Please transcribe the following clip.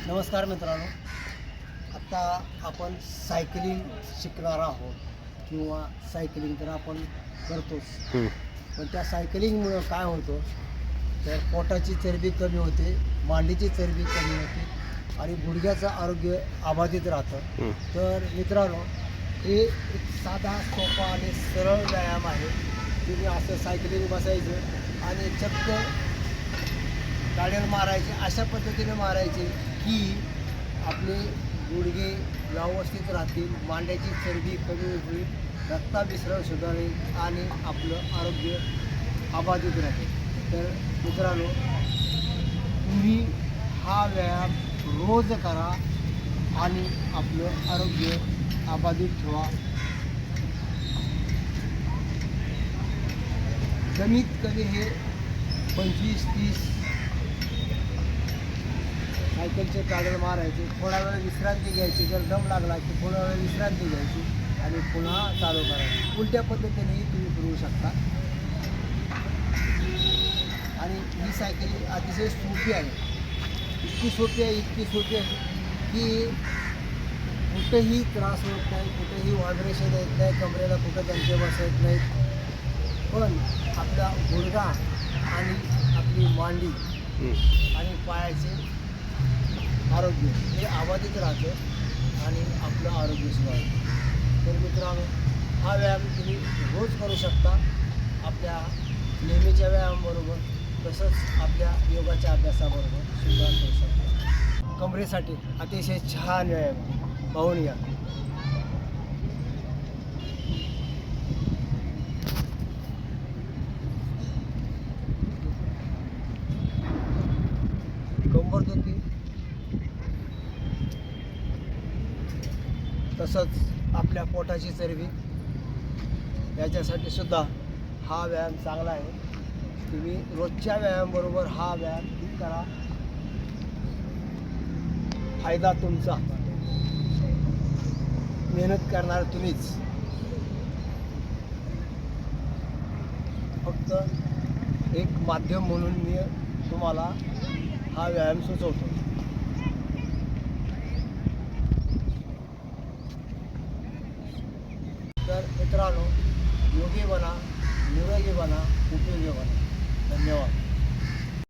नमस्कार मित्रांनो, आता आपण सायकलिंग शिकणार आहोत किंवा सायकलिंग तर आपण करतोच, पण त्या सायकलिंगमुळं काय होतं तर पोटाची चरबी कमी होते, मांडीची चरबी कमी होते आणि गुडघ्याचं आरोग्य अबाधित राहतं. तर मित्रांनो, हे एक साधा सोपा आणि सरळ व्यायाम आहे. तुम्ही असं सायकलिंग बसायचं आणि चक्क गाड्याला मारायचे, अशा पद्धतीने मारायचे की आपले गुडघे व्यवस्थित राहतील, मांड्याची चरबी कमी होईल, रक्ताभिसरण सुधारेल आणि आपलं आरोग्य अबाधित राहील. तर मित्रांनो, तुम्ही हा व्यायाम रोज करा आणि आपलं आरोग्य अबाधित ठेवा. कमीत कमी हे 25-30 सायकलचे पॅडल मारायचे, थोडा वेळ विश्रांती घ्यायची, जर दम लागला की थोडा वेळ विश्रांती घ्यायची आणि पुन्हा चालू करायची. उलट्या पद्धतीनेही तुम्ही फिरवू शकता. आणि ही सायकल अतिशय सोपी आहे, इतकी सोपी आहे की कुठेही त्रास होत नाही, कुठेही व्हायब्रेशन येत नाही, कमरेला कुठं दणके बसत नाहीत. पण आपला गुडघा आणि आपली मांडी आणि पायाचे आरोग्य हे अबाधित राहतं आणि आपलं आरोग्य सुधारतं. तर मित्रांनो, हा व्यायाम तुम्ही रोज करू शकता आपल्या नेहमीच्या व्यायामाबरोबर, तसंच आपल्या योगाच्या अभ्यासाबरोबर सुद्धा करू शकता. कमरेसाठी अतिशय छान व्यायाम पाहून घ्या. कंबरदुखी तसंच आपल्या पोटाची चरबी याच्यासाठी सुद्धा हा व्यायाम चांगला आहे. तुम्ही रोजच्या व्यायामाबरोबर हा व्यायाम करा. फायदा तुमचा, मेहनत करणार तुम्हीच. फक्त एक माध्यम म्हणून मी तुम्हाला हा व्यायाम सुचवतो. तर मित्रांनो, योगी बना, निरोगी बना, उपयोगी बना. धन्यवाद.